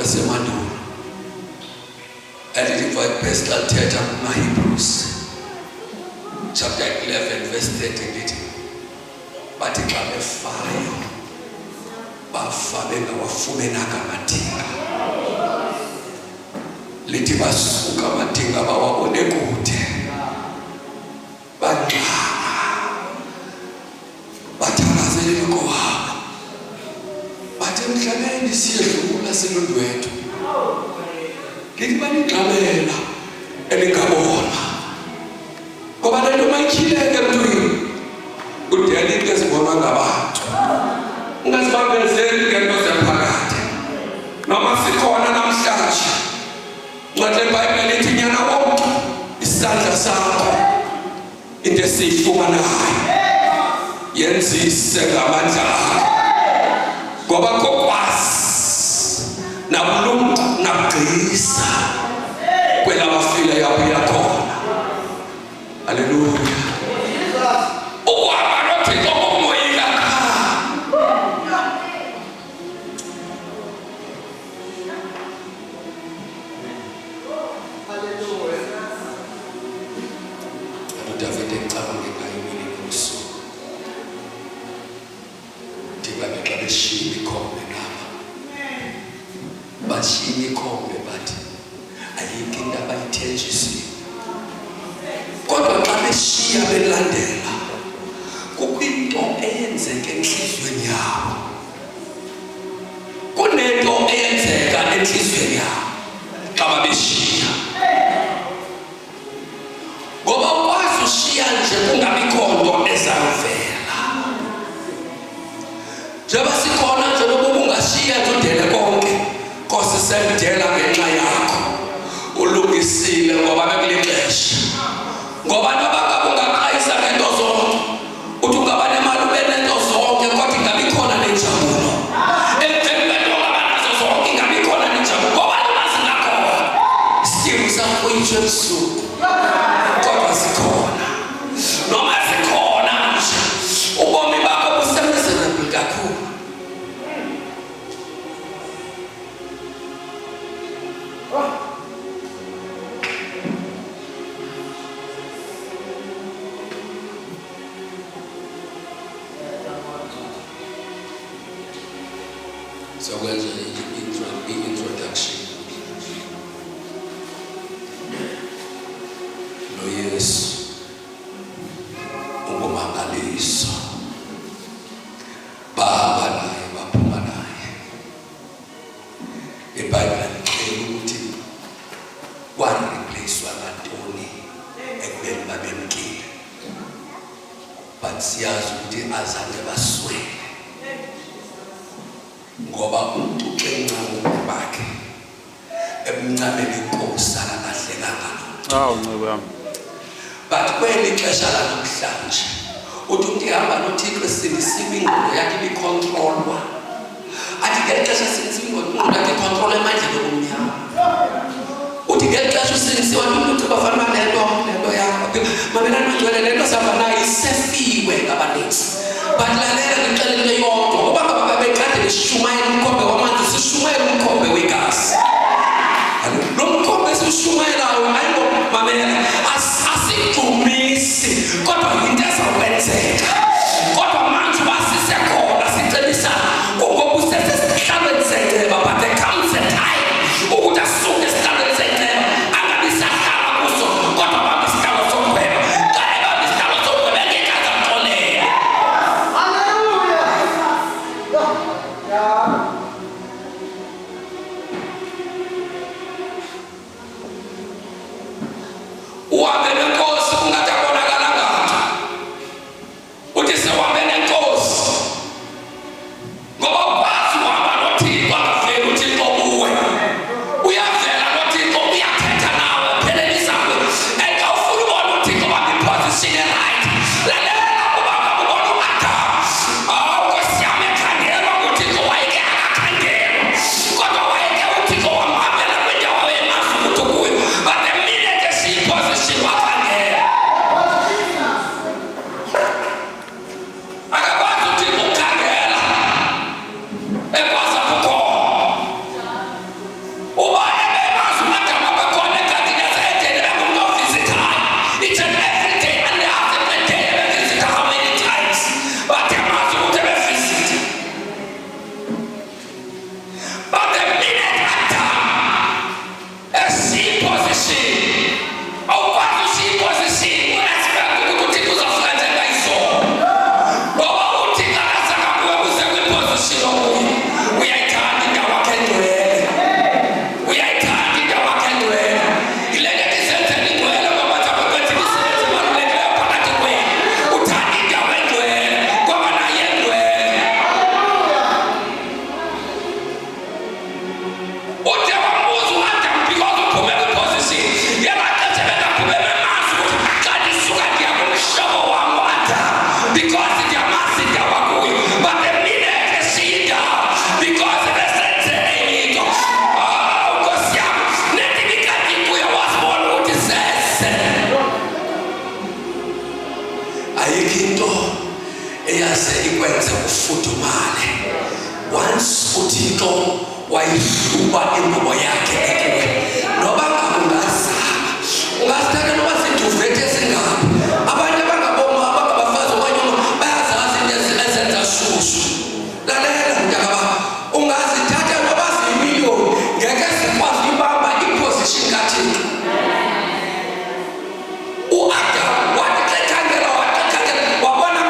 yasemandulo aliliva ibhesi lathetha kumaHebrews chapter 11 verse 30 lithi bathi xa befayo bafa bengawafumenanga amadinga. Lithi basuka amadinga bawabone kude bangxama bathakazelela ukuhamba bathi emhlabeni siyedlula silundwethu. Lithi baningxamela elingabona ngoba lento mayikhileke emntwini udela into ezibonwa ngabantu ungazibambezeli ngento zephakade noma sikhona namhlanje. Ncwadi iBhayibheli lithi nyana wonke isandla sakho into esiyifumanayo yenzise ngamandla akho ngoba kokwazi nabulunga nabugcisa kwelabafile yabuya khona. Haleluya. Ukwaba noThixo kumoyika David ecabanga ngayo imini nobusuku. Ndibane xa beshiya imikhombe ngapha bashiya imikhombe bathi ayikho into abayithenjisiwe, kodwa xa beshiya belandela kukho into eyenzeka enhlizweni yabo. Kunento eyenzeka enhlizweni yabo xa babeshiya ngoba ukwazi ushiya nje kungabikho nto ezavela. Njengoba sikhona nje noba ungashiya nje udele konke Nkosi sendela ngenxa yakho ulungisile ngoba bekulixesha. Ngoba noba ungaqayisa ngento zonke uthi ungaba nemali ube nento zonke kodwa ingabikhona nenjabulo. Emveni kwento ongabanazo zonke ingabikhona nenjabulo ngoba noma zingakhona isidingo sakho yitsho ebusuku kodwa zikhona. Noma zikhona nje ubomi bakho busemezerable kakhulu. So where's the introduction? Lo Yesu ungumangaliso. Bahamba naye baphuma naye. IBhayibheli ixela ukuthi kwareplacewa ngantoni ekubeni babemkile. But siyazi ukuthi azange baswele ngoba umuntu uxenxana bakhe emncameni inkosi akahlekanga. Ncube yami. But kweli xesha lanamhlanje uthi umuntu ehamba noThixo esindisiwe ingqondo yakhe ibicontrolwa. Athi ngeli xesha sindisiwe ingqondo yakhe icontrol emandleni omnyama. Uthi ngeli xesha usindisiwe umuntu bafana nento yakho. Mamela nongcwele lento safanayo isefiwe ngabantu. But lalela ngicela into yodwa ngoba baba beqade beshumayela umkhombe wamanzi sishumayela umkhombe wegazi. Lo mkhombe sishumayelayo ayingo mamela asidumisi kodwa into ezakwenzeka. Kodwa manje basisekhona sicebisa ngoba usesesihlabeni senceba but there comes a time ukuthi asuke esihlabeni senceba angabisahlala kuso kodwa baba isihlalo sokuhweba kanye baba isihlalo sokuhweba ngeke azamxolela. Once uThixo wayihluba ingubo yakhe kuwe noba ngakungazama ungasithatha noba siduvethe singaphi abantu abangaboma abangabafazi okanyuma bayazazi into ezenza shushu lalela mntakaba ungazithatha noba ziyimiliyoni ngeke zikwazi ibamba iposition kaThixo uAdam wathi ekhangela wabona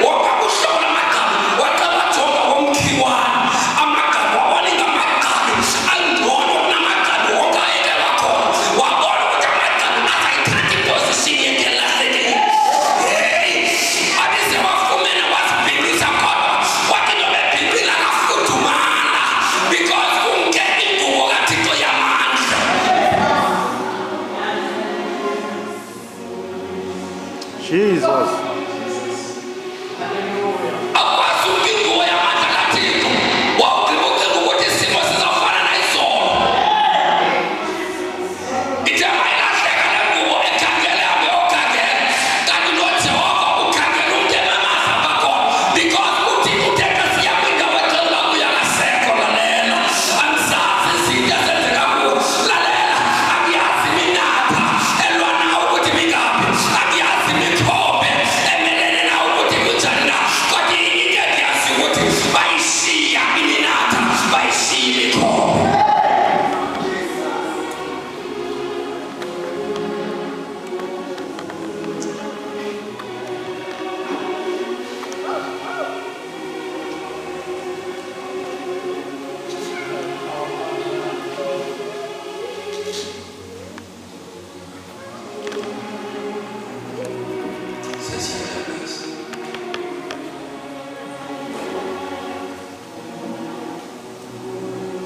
wakuhlola amagama waqala jonga omkhiwane amagama walinga amagama angcono kunamagama wonke ayekela khona wabona ukuthi amagama azayithatha iposition yakhe lahlekile abese wafumene wazibhibhisa khona wathi noba ebhibhila kafudumala because ungena ingubo kaThixo yamandla. Jesus. Akwazi ingubo yamandla kaThixo wawugqiba ucinga ukuthi isimo sizawufana nayizolo ithe mayilahleka le ngubo ekhangele abe yokhangela kanti noJehova ukhangela umntu emamaza bakhona because uThixo uthetha siya kwindawo exela kuyo akasekho lalela angizazi izinto ezenzeka kuwo lalela akuyazi iminatha elwa nawe ukuthi mingaphi akuyazi imikhobe emelene nawe ukuthi kunjani na kodwa into endiyazi ukuthi bayishiya iminatha bayishiya imikhobe.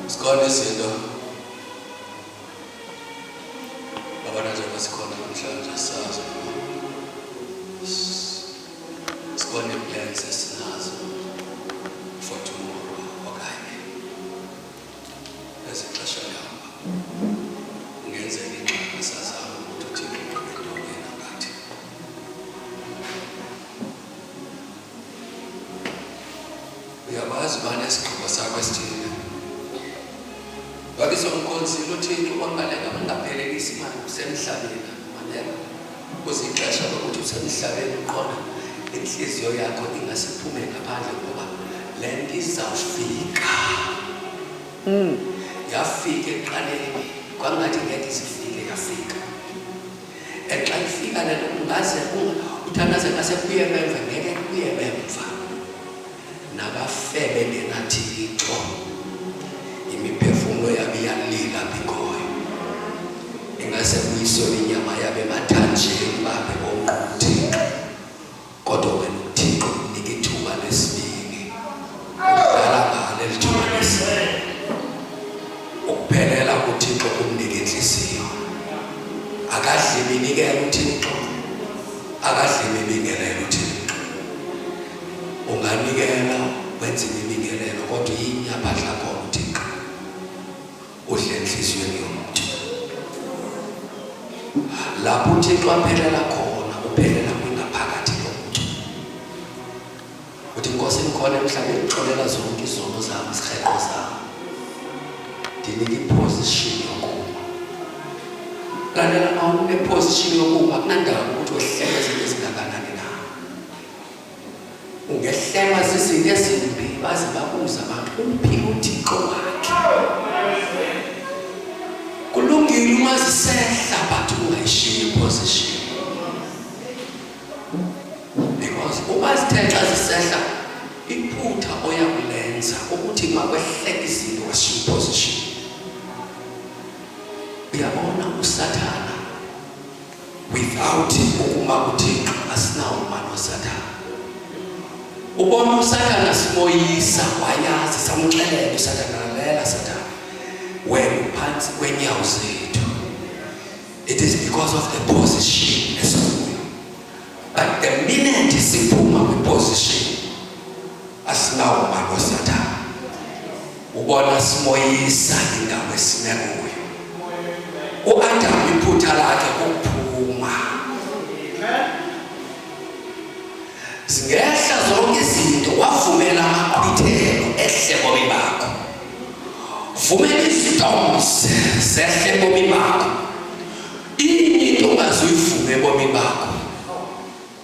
Sikhona izinto abantu njengoba sikhona namhlanje sazi sikhona iplans esinazo for tomorrow okanye ezixesha lihamba kungenzeka ingxaki sazama ukuthi uThixo ubedokena ngathi uyabazi bani esigqibo sakho esithile Babizo umkhonzile uThixo wangalela bangaphelelisi imali kusemhlabeni malela uzixesha lokuthi usemhlabeni uqona inhliziyo yakho ingasiphume ngaphandle ngoba le nto izawufika yafika eqaleni kwangathi ngeke isifike yafika xa ifika le nto ungaze uthandaze ngasebuye emva ngeke kuye emva nabafebe bengaThixo imiphefumulo yabo iyalila bikhoyo ingase kuyisole inyama yabe emathanjeni babe bonquthixo kodwa wena uThixo unika ithuba lesibili udala ngale lithuba lesibili ukuphelela kuThixo kumnika inhliziyo akadli iminikelo uThixo akadli imibingelelo uThixo unganikela wenze imibingelelo kodwa yinyapha lakho uThixo udle enhliziyweni yomuntu lapho uThixo aphelela khona uphelela kwingaphakathi yomuntu uthi Nkosi nikhona emhlabeni uxolela zonke izono zami izirhexo zami ndinika iposition yokuma lalela awune position yokuma kunandaba ukuthi wehlele izinto ezingakanani na ungehlema zizinto ezimbi baze babuza abantu umphile uThixo wakhe kulungile uma zisehla but ungayishiyi iposition because uma zithetha zisehla iphutha oyakulenza ukuthi makwehleke izinto washiya iposition uyabona uSathana without ukuma kuThixo asinawo umano waSathana ubona uSathana simoyisa wayazi samxelela uSathana lalela Sathana ngaphansi kwenyawo zethu. It is because of the position esikuyo. But the minute siphuma kwi-position asinawo mali osathana. Ubona simoyisa indawo esime kuyo. U-Adam iphutha lakhe kuphuma. Singehla zonke izinto wavumela amaqhithelo ehle bomi bakho. Vumela istorms sehle bomi bakho. Into ongazuyivume bomi bakho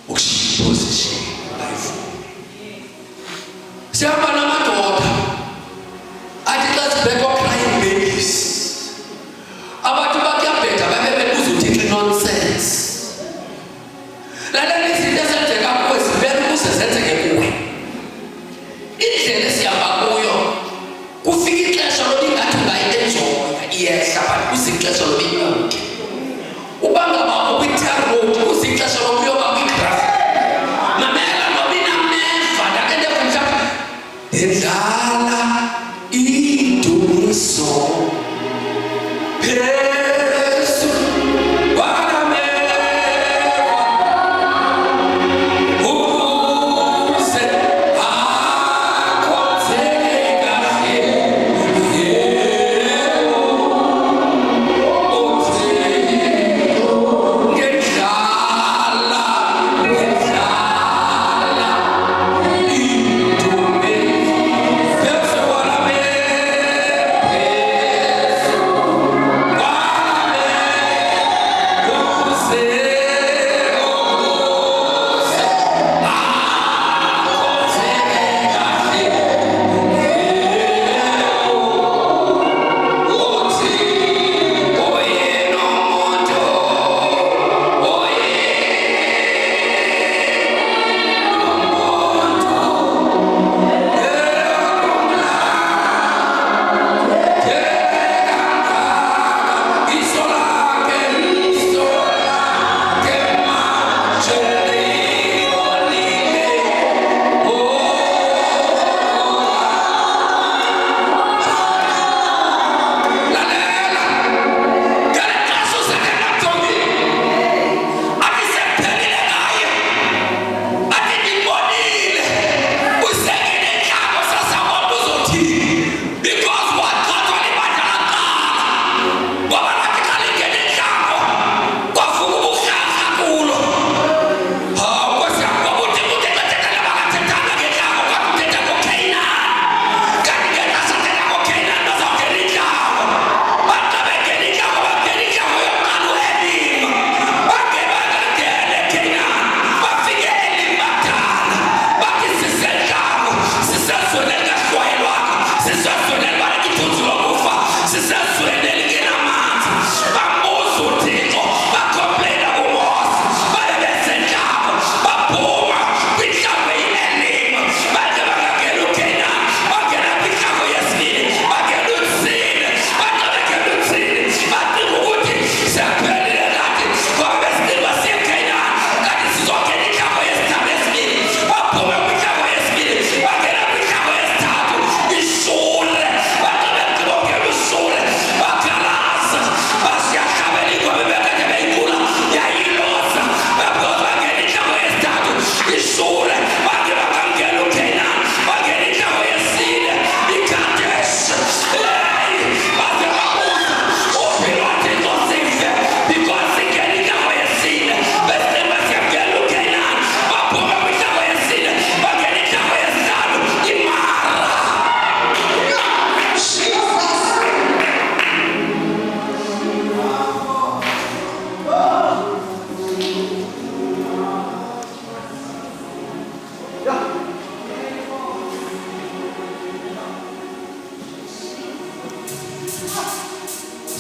ukushiya position ayivumi. Siyaba namadoda athi xa sibheka crying babies abantu bakuyabheda babe bebuza uthixo nonsense. Lalela izinto ezenzeka kuwe zivele ukuze zenzeke kuwe. Indlela esihamba kuyo kufika ixesha lokuthi ingathi ungayi-enjoya iyehla but kuzixesha lokuthi inyuke. Ubangaba kwi-tar road kuzixesha lokuyoba kwi-graph. Mamela nobina meva ndakende kumhla ndidlala idumiso phezu kwanameva ukuze akhonzeke kahle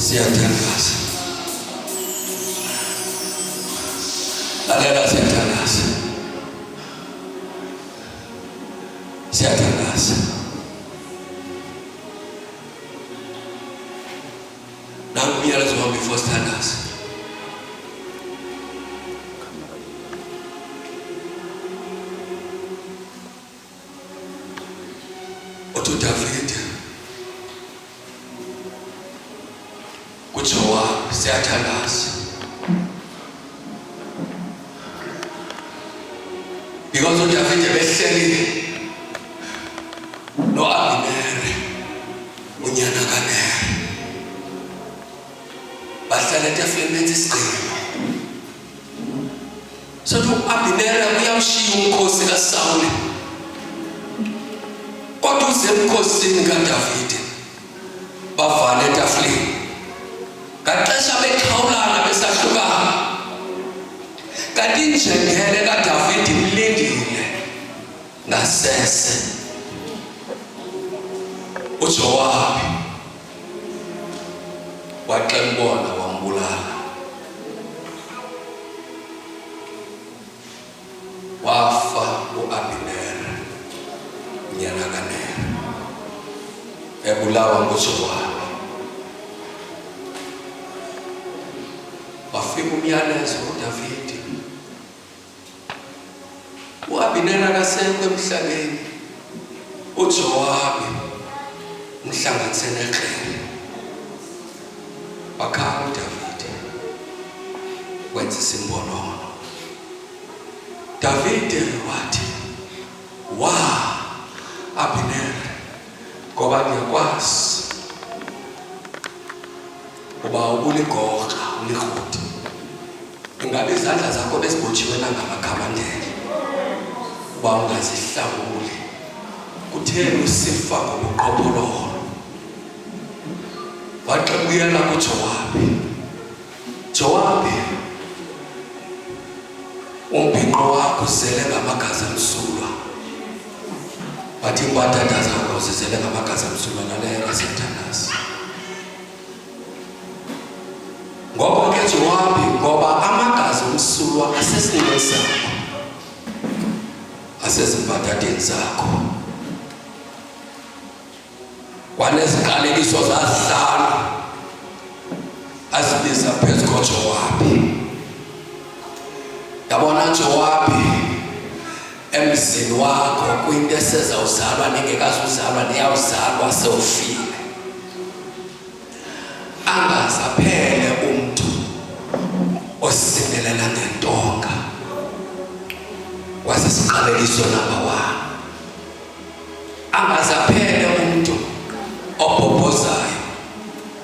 Siyatangaza. Lalela siyatangaza. Siyatangaza. Nangu umyalezo wami before sitangaza. kuJowabi siyathandaza because uDavide behleli no-Abineri unyana kaNeri bahlala etafuleni benza isigqilo sothi u-Abineri uyamshiya umkhosi kaSawuli kodwa uze emkhosini kaDavide bavala etafuleni ngaxesha bexhawulana besahlukana kanti injengele kaDavide imlindile ngasese uJowabi waqembona wambulala wafa u-Abineri unyana kaNeri ebulawa nguJowabi wafika umyalezo kuDavide u-Abineri akasekho emhlabeni uJowabi umhlanganise neqele wakhala uDavide wenza isimbonono Davide wathi wa Abineri ngoba ngiyakwazi uba ubuligokha ulihuti ingabe izandla zakho bezibotshiwe nangamakhamandela uba ungazihlawuli kutheni usifa ngobuqhophololo waxebuyela kuJowabi Jowabi umbhinqo wakho uzele ngamagazi amsulwa bathi imbadada zakho zizele ngamagazi amsulwa naleyo asithandaza ngoba ke Jowabi ngoba amagazi amsulwa asesinweni sakho asezimbadadeni zakho waneziqalekiso zazihlanu azibiza phezu koJowabi yabona Jowabi emzini wakho kwinto esezawuzalwa nengekazuzalwa neyawuzalwa sewufile angazaphele umuntu osindelela ngentonga wasesiqalekiso namba